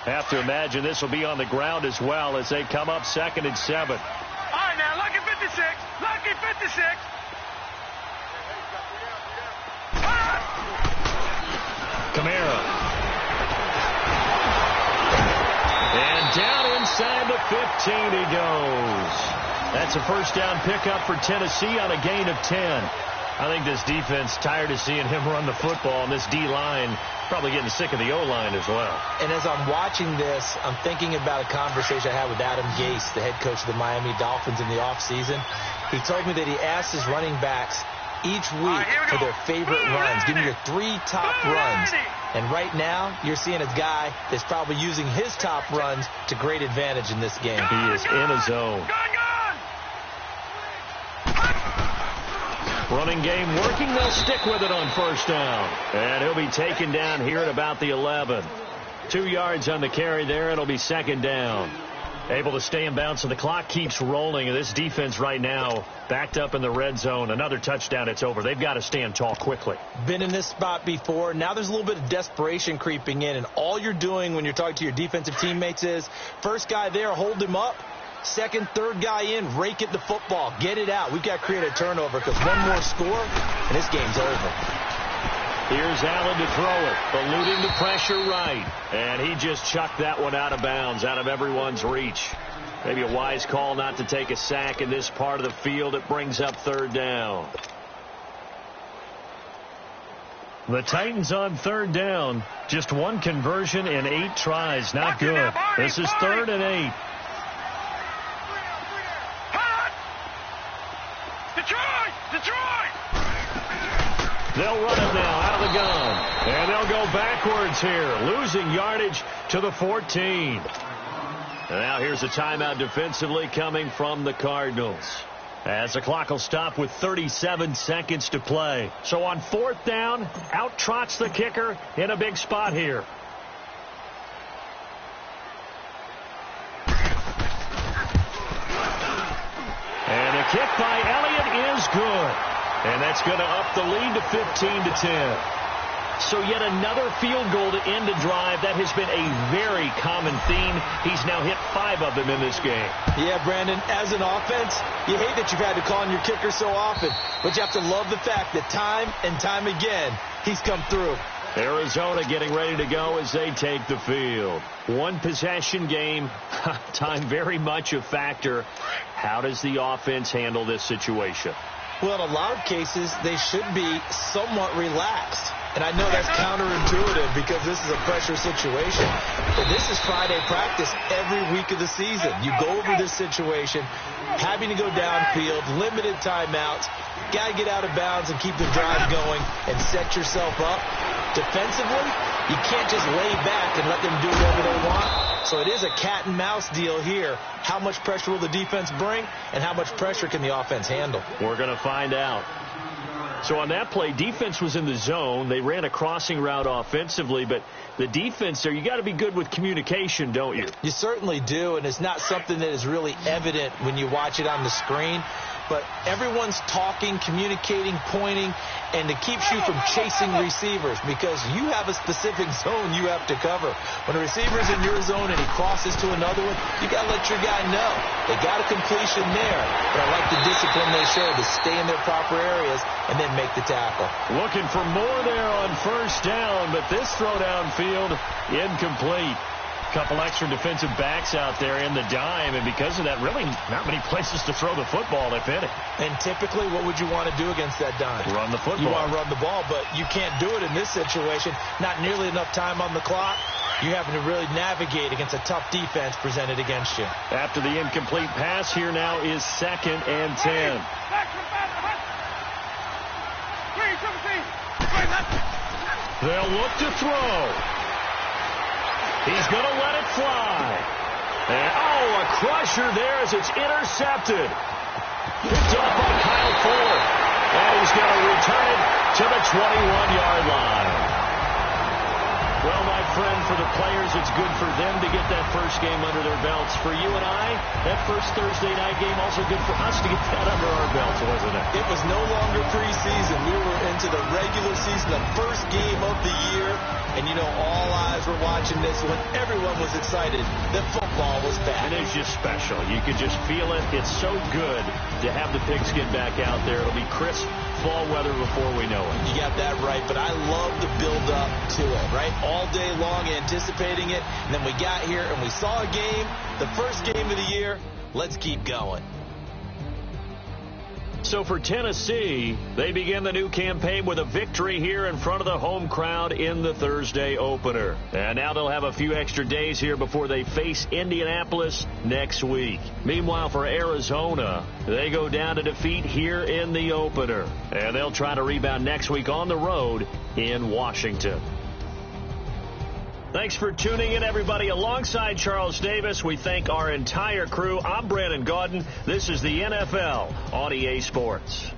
Speaker 3: Have to imagine this will be on the ground as well as they come up 2nd and 7.
Speaker 5: All right, now, Lucky 56. Lucky 56.
Speaker 3: Kamara. And down inside the 15 he goes. That's a first down pickup for Tennessee on a gain of 10. I think this defense tired of seeing him run the football, and this D-line probably getting sick of the O-line as well.
Speaker 4: And as I'm watching this, I'm thinking about a conversation I had with Adam Gase, the head coach of the Miami Dolphins in the offseason. He told me that he asked his running backs each week for their favorite runs. Give me your 3 top runs. And right now, you're seeing a guy that's probably using his top runs to great advantage in this game.
Speaker 3: He is in a zone. Running game working. They'll stick with it on first down. And he'll be taken down here at about the 11. 2 yards on the carry there. It'll be 2nd down. Able to stay in bounds, and the clock keeps rolling. And this defense right now backed up in the red zone. Another touchdown, it's over. They've got to stand tall quickly.
Speaker 4: Been in this spot before. Now there's a little bit of desperation creeping in. And all you're doing when you're talking to your defensive teammates is, first guy there, hold him up. Second, third guy in, rake at the football. Get it out. We've got to create a turnover because one more score, and this game's over.
Speaker 3: Here's Allen to throw it. Eluding the pressure right. And he just chucked that one out of bounds, out of everyone's reach. Maybe a wise call not to take a sack in this part of the field. It brings up 3rd down. The Titans on 3rd down. Just one conversion in 8 tries. Not good. This is 3rd and 8. They'll run it now out of the gun. And they'll go backwards here, losing yardage to the 14. And now here's a timeout defensively coming from the Cardinals. As the clock will stop with 37 seconds to play. So on 4th down, out trots the kicker in a big spot here. And a kick by Elliott is good. And that's going to up the lead to 15-10. So yet another field goal to end a drive. That has been a very common theme. He's now hit 5 of them in this game.
Speaker 4: Yeah, Brandon, as an offense, you hate that you've had to call on your kicker so often. But you have to love the fact that time and time again, he's come through.
Speaker 3: Arizona getting ready to go as they take the field. One possession game. Time very much a factor. How does the offense handle this situation?
Speaker 4: Well, in a lot of cases, they should be somewhat relaxed. And I know that's counterintuitive because this is a pressure situation. But this is Friday practice every week of the season. You go over this situation, having to go downfield, limited timeouts, got to get out of bounds and keep the drive going and set yourself up. Defensively, you can't just lay back and let them do whatever they want. So it is a cat and mouse deal here. How much pressure will the defense bring, and how much pressure can the offense handle?
Speaker 3: We're going to find out. So on that play, defense was in the zone. They ran a crossing route offensively, but the defense there, you got to be good with communication, don't you?
Speaker 4: You certainly do, and it's not something that is really evident when you watch it on the screen. But everyone's talking, communicating, pointing, and it keeps you from chasing receivers because you have a specific zone you have to cover. When a receiver's in your zone and he crosses to another one, you got to let your guy know. They got a completion there, but I like the discipline they show to stay in their proper areas and then make the tackle.
Speaker 3: Looking for more there on first down, but this throw downfield incomplete. Couple extra defensive backs out there in the dime, and because of that, really not many places to throw the football, if any.
Speaker 4: And typically, what would you want to do against that dime?
Speaker 3: Run the football.
Speaker 4: You want to run the ball, but you can't do it in this situation. Not nearly enough time on the clock. You're having to really navigate against a tough defense presented against you.
Speaker 3: After the incomplete pass, here now is 2nd and 10. They'll look to throw. He's going to let it fly. And, a crusher there as it's intercepted. Picked up by Kyle Fuller. And he's going to return it to the 21-yard line. Well, my friend, for the players, it's good for them to get that first game under their belts. For you and I, that first Thursday night game, also good for us to get that under our belts, wasn't it?
Speaker 4: It was no longer preseason. We were into the regular season, the first game of the year. And, you know, all eyes were watching this when everyone was excited that football was back.
Speaker 3: It is just special. You could just feel it. It's so good to have the pigskin back out there. It'll be crisp fall weather before we know it.
Speaker 4: You got that right, but I love the build-up to it, right? All day long anticipating it, and then we got here and we saw a game, the first game of the year. Let's keep going.
Speaker 3: So for Tennessee, they begin the new campaign with a victory here in front of the home crowd in the Thursday opener. And now they'll have a few extra days here before they face Indianapolis next week. Meanwhile, for Arizona, they go down to defeat here in the opener. And they'll try to rebound next week on the road in Washington. Thanks for tuning in, everybody. Alongside Charles Davis, we thank our entire crew. I'm Brandon Gaudin. This is the NFL on EA Sports.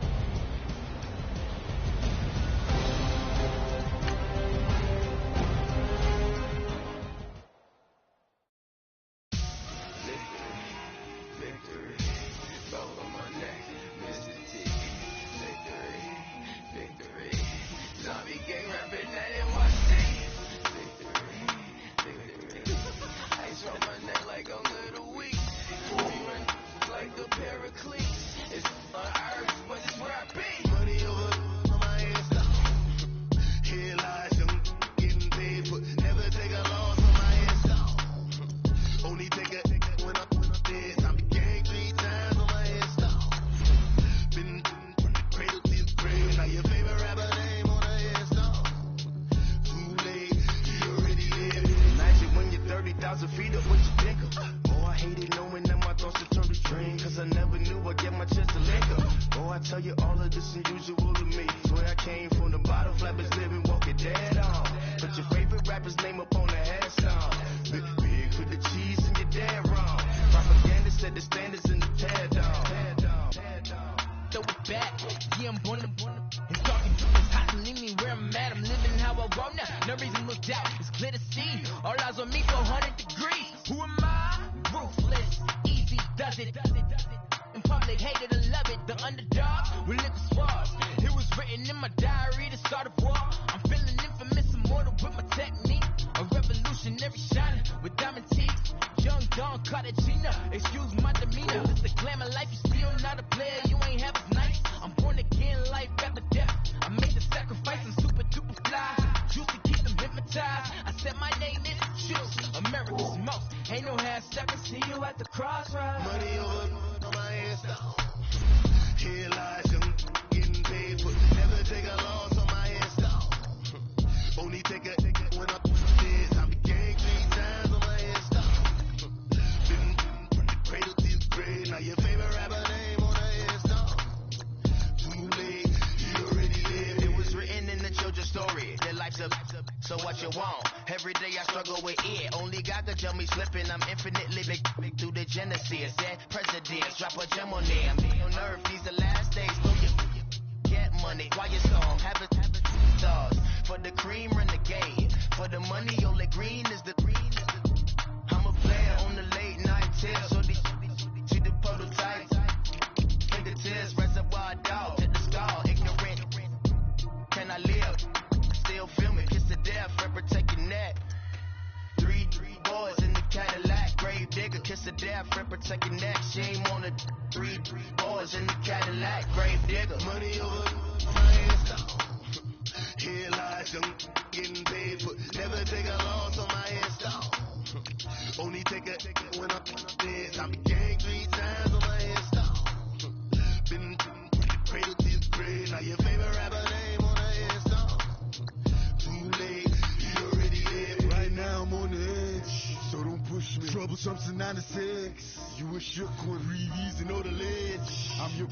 Speaker 1: Troublesome 96. You a shook one, Reeves and know the ledge. I'm your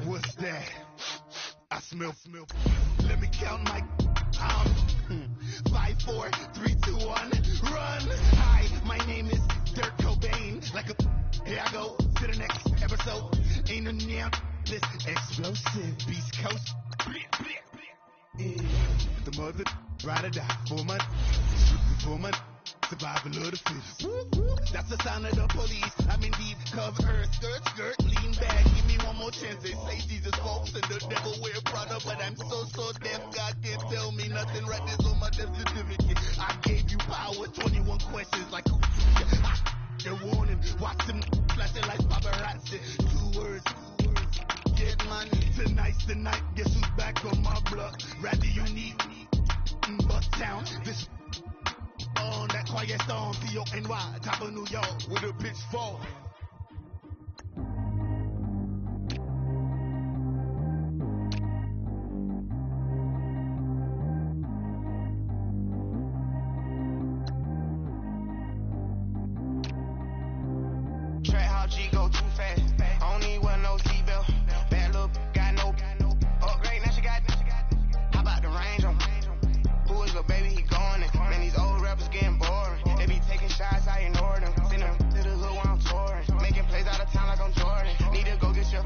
Speaker 1: what's that? I smell. Let me count my 5, 4, 3, 2, 1, run. Hi, my name is Dirk Cobain. Like a here I go to the next episode. Ain't a damn this explosive Beast Coast. The mother ride or die, for my survival of the fittest. That's the sound of the police. I'm in deep cover, skirt, lean back. Give me one more chance. They say Jesus walks and the devil wear Prada, but I'm so deaf. God can't tell me nothing. Right this on my death certificate. I gave you power. 21 questions like they're warning. Watch them flashing like paparazzi. 2 words. Get money. Tonight's the night. Guess who's back on my block? Rather unique. Bucktown. This on that quiet storm, P-O-N-Y, top of New York, with a pitchfork.
Speaker 2: Track how G go too fast. I don't need one no seatbelt. Bad look, got no upgrade. Now she got. How about the range on? Who is the baby? He going in. Man, these old rappers getting boring. They be taking shots, I ignore them. Send them to the hood while I'm touring. Making plays out of town like I'm Jordan. Need to go get your.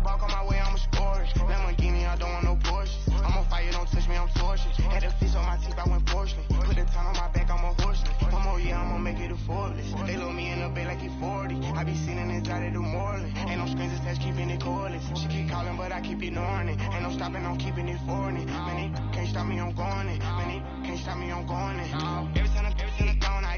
Speaker 2: Walk on my way, I'ma score it. Lamborghini, I don't want no Porsche. I'm on fire, don't touch me, I'm tortured. Had a fish on my teeth, I went porcelain. Put the time on my back, I'm a horseman. One more year, I'ma make it effortless. They load me in the bay like he 40. I be seen in his out at the Moreland. Ain't no screens attached, keeping it cordless. She keep calling, but I keep ignoring it. Ain't no stopping, I'm keeping it foreign. Man, they can't stop me, I'm going it. Man, they can't stop me, I'm going it. Every time I gone, I